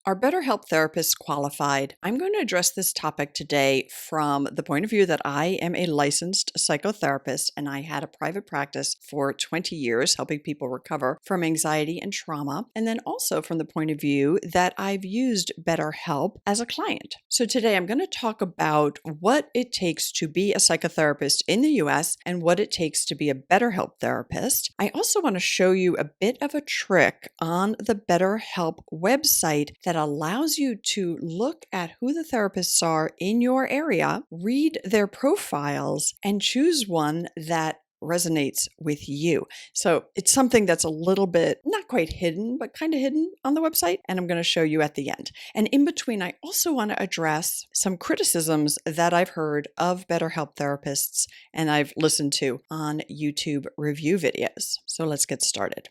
Are BetterHelp therapists qualified? I'm going to address this topic today from the point of view that I am a licensed psychotherapist and I had a private practice for 20 years helping people recover from anxiety and trauma. And then also from the point of view that I've used BetterHelp as a client. So today I'm going to talk about what it takes to be a psychotherapist in the US and what it takes to be a BetterHelp therapist. I also want to show you a bit of a trick on the BetterHelp website that allows you to look at who the therapists are in your area, read their profiles, and choose one that resonates with you. So it's something that's a little bit, not quite hidden, but kind of hidden on the website. And I'm going to show you at the end. And in between, I also want to address some criticisms that I've heard of BetterHelp therapists and I've listened to on YouTube review videos. So let's get started.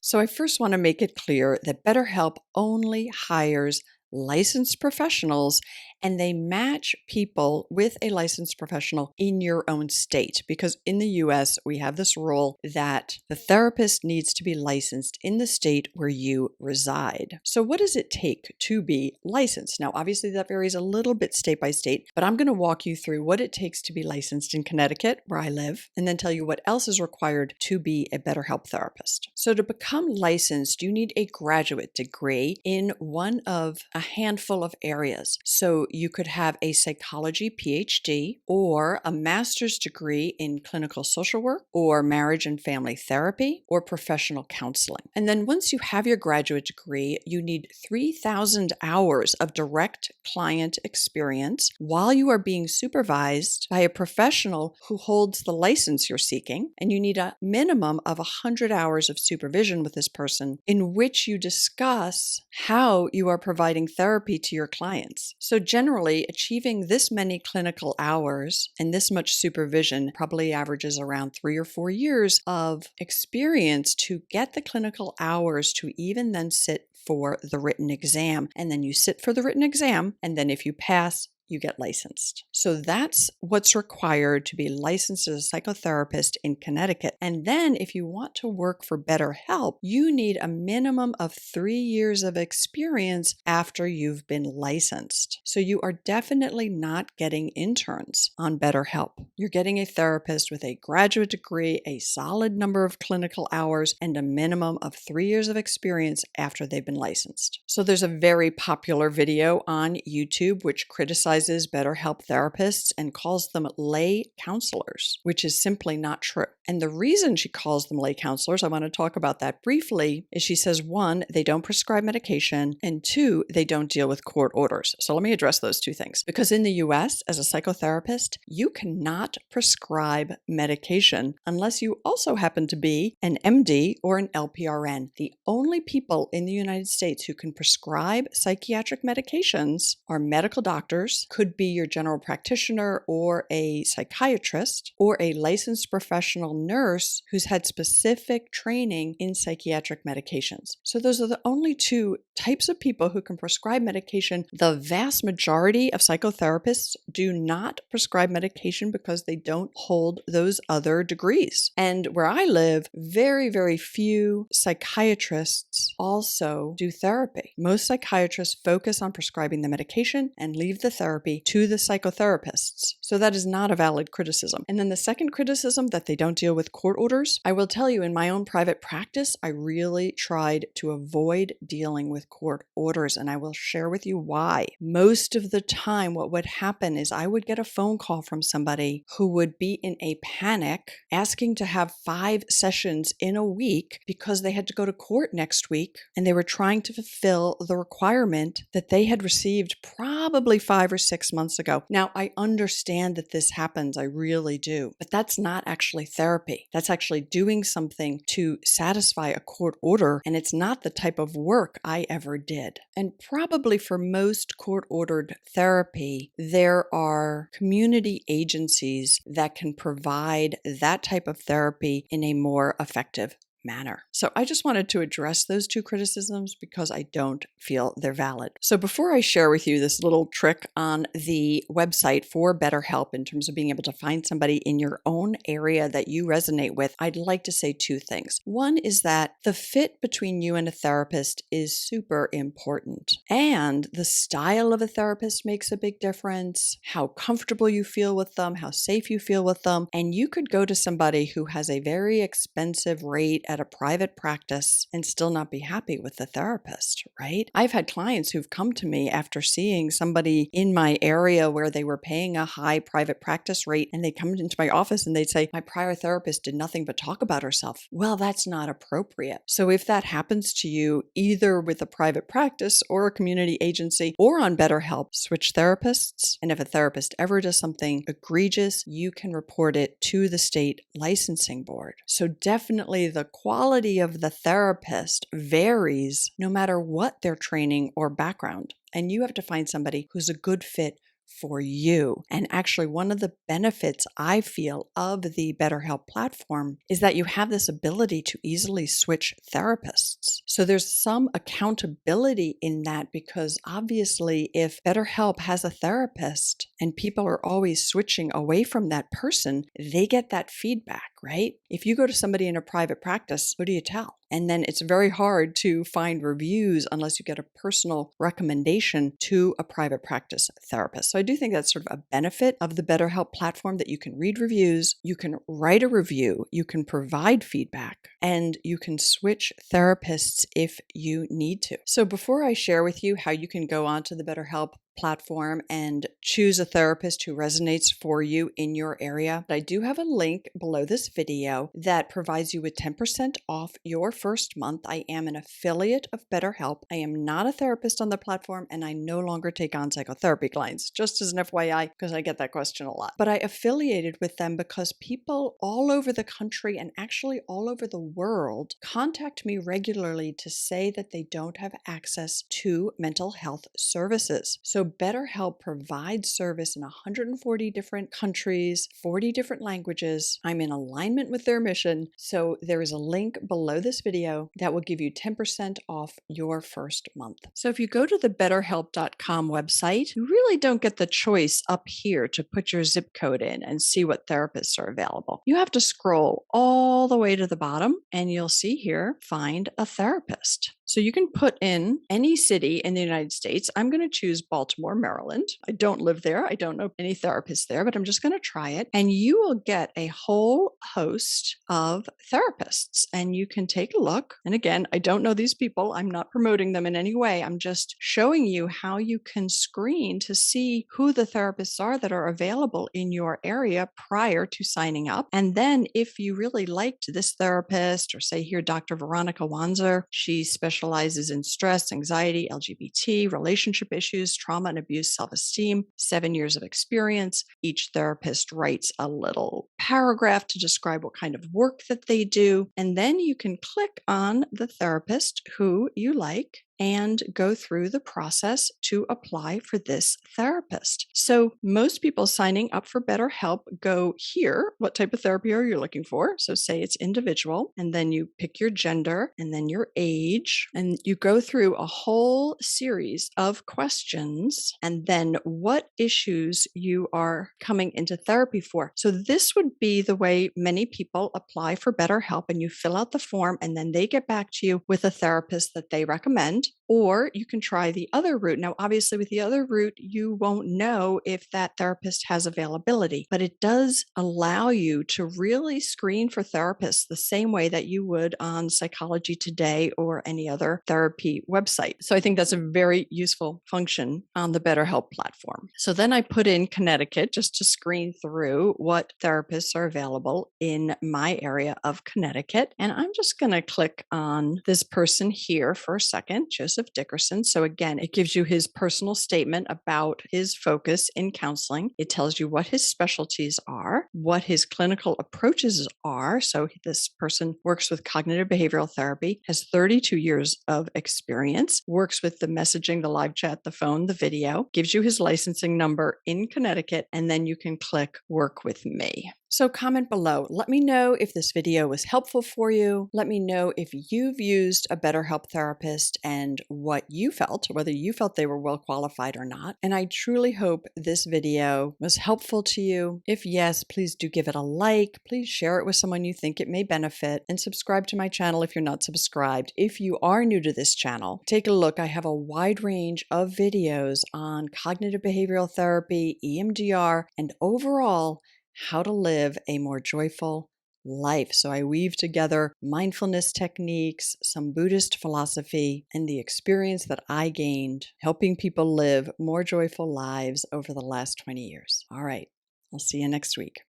So I first want to make it clear that BetterHelp only hires licensed professionals and they match people with a licensed professional in your own state. Because in the US, we have this rule that the therapist needs to be licensed in the state where you reside. So what does it take to be licensed? Now, obviously that varies a little bit state by state, but I'm going to walk you through what it takes to be licensed in Connecticut, where I live, and then tell you what else is required to be a BetterHelp therapist. So to become licensed, you need a graduate degree in one of a handful of areas. So you could have a psychology PhD or a master's degree in clinical social work or marriage and family therapy or professional counseling. And then once you have your graduate degree, you need 3,000 hours of direct client experience while you are being supervised by a professional who holds the license you're seeking. And you need a minimum of 100 hours of supervision with this person in which you discuss how you are providing therapy to your clients. So generally, achieving this many clinical hours and this much supervision probably averages around 3 or 4 years of experience to get the clinical hours to even then sit for the written exam. And then you sit for the written exam, and then if you pass, you get licensed. So that's what's required to be licensed as a psychotherapist in Connecticut. And then if you want to work for BetterHelp, you need a minimum of 3 years of experience after you've been licensed. So you are definitely not getting interns on BetterHelp. You're getting a therapist with a graduate degree, a solid number of clinical hours, and a minimum of 3 years of experience after they've been licensed. So there's a very popular video on YouTube which criticizes BetterHelp therapists and calls them lay counselors, which is simply not true. And the reason she calls them lay counselors, I want to talk about that briefly, is she says, 1, they don't prescribe medication, and 2, they don't deal with court orders. So let me address those two things. Because in the US, as a psychotherapist, you cannot prescribe medication unless you also happen to be an MD or an LPRN. The only people in the United States who can prescribe psychiatric medications are medical doctors, could be your general practitioner or a psychiatrist, or a licensed professional nurse who's had specific training in psychiatric medications. So those are the only two types of people who can prescribe medication. The vast majority of psychotherapists do not prescribe medication because they don't hold those other degrees. And where I live, very, very few psychiatrists also do therapy. Most psychiatrists focus on prescribing the medication and leave the therapy to the psychotherapists. So that is not a valid criticism. And then the second criticism, that they don't deal with court orders. I will tell you, in my own private practice, I really tried to avoid dealing with court orders, and I will share with you why. Most of the time, what would happen is I would get a phone call from somebody who would be in a panic, asking to have 5 sessions in a week because they had to go to court next week, and they were trying to fulfill the requirement that they had received probably 5 or 6 months ago. Now, I understand that this happens, I really do, but that's not actually therapy. That's actually doing something to satisfy a court order, and it's not the type of work I ever did. And probably for most court-ordered therapy, there are community agencies that can provide that type of therapy in a more effective manner. So I just wanted to address those two criticisms because I don't feel they're valid. So before I share with you this little trick on the website for BetterHelp in terms of being able to find somebody in your own area that you resonate with, I'd like to say two things. One is that the fit between you and a therapist is super important. And the style of a therapist makes a big difference, how comfortable you feel with them, how safe you feel with them. And you could go to somebody who has a very expensive rate at a private practice and still not be happy with the therapist, right? I've had clients who've come to me after seeing somebody in my area where they were paying a high private practice rate, and they come into my office and they'd say, my prior therapist did nothing but talk about herself. Well, that's not appropriate. So if that happens to you, either with a private practice or a community agency or on BetterHelp, switch therapists. And if a therapist ever does something egregious, you can report it to the state licensing board. So definitely the quality of the therapist varies no matter what their training or background. And you have to find somebody who's a good fit for you. And actually, one of the benefits I feel of the BetterHelp platform is that you have this ability to easily switch therapists. So there's some accountability in that, because obviously if BetterHelp has a therapist and people are always switching away from that person, they get that feedback, right? If you go to somebody in a private practice, who do you tell? And then it's very hard to find reviews unless you get a personal recommendation to a private practice therapist. So I do think that's sort of a benefit of the BetterHelp platform, that you can read reviews, you can write a review, you can provide feedback, and you can switch therapists if you need to. So before I share with you how you can go onto the BetterHelp platform and choose a therapist who resonates for you in your area, I do have a link below this video that provides you with 10% off your first month. I am an affiliate of BetterHelp. I am not a therapist on the platform, and I no longer take on psychotherapy clients, just as an FYI, because I get that question a lot. But I affiliated with them because people all over the country and actually all over the world contact me regularly to say that they don't have access to mental health services. So BetterHelp provides service in 140 different countries, 40 different languages. I'm in alignment with their mission. So there is a link below this video that will give you 10% off your first month. So if you go to the betterhelp.com website, you really don't get the choice up here to put your zip code in and see what therapists are available. You have to scroll all the way to the bottom, and you'll see here, find a therapist. So you can put in any city in the United States. I'm going to choose Baltimore, Maryland. I don't live there. I don't know any therapists there, but I'm just going to try it. And you will get a whole host of therapists, and you can take a look. And again, I don't know these people. I'm not promoting them in any way. I'm just showing you how you can screen to see who the therapists are that are available in your area prior to signing up. And then if you really liked this therapist, or say here, Dr. Veronica Wanzer, she specializes in stress, anxiety, LGBT, relationship issues, trauma and abuse, self-esteem, 7 years of experience. Each therapist writes a little paragraph to describe what kind of work that they do. And then you can click on the therapist who you like and go through the process to apply for this therapist. So most people signing up for BetterHelp go here. What type of therapy are you looking for? So say it's individual, and then you pick your gender and then your age, and you go through a whole series of questions, and then what issues you are coming into therapy for. So this would be the way many people apply for BetterHelp, and you fill out the form, and then they get back to you with a therapist that they recommend. Or you can try the other route. Now, obviously, with the other route, you won't know if that therapist has availability, but it does allow you to really screen for therapists the same way that you would on Psychology Today or any other therapy website. So I think that's a very useful function on the BetterHelp platform. So then I put in Connecticut just to screen through what therapists are available in my area of Connecticut. And I'm just going to click on this person here for a second, Joseph Dickerson. So again, it gives you his personal statement about his focus in counseling. It tells you what his specialties are, what his clinical approaches are. So this person works with cognitive behavioral therapy, has 32 years of experience, works with the messaging, the live chat, the phone, the video, gives you his licensing number in Connecticut, and then you can click Work with Me. So comment below. Let me know if this video was helpful for you. Let me know if you've used a BetterHelp therapist and what you felt, whether you felt they were well qualified or not. And I truly hope this video was helpful to you. If yes, please do give it a like. Please share it with someone you think it may benefit, and subscribe to my channel if you're not subscribed. If you are new to this channel, take a look. I have a wide range of videos on cognitive behavioral therapy, EMDR, and overall how to live a more joyful life. So I weave together mindfulness techniques, some Buddhist philosophy, and the experience that I gained helping people live more joyful lives over the last 20 years. All right, I'll see you next week.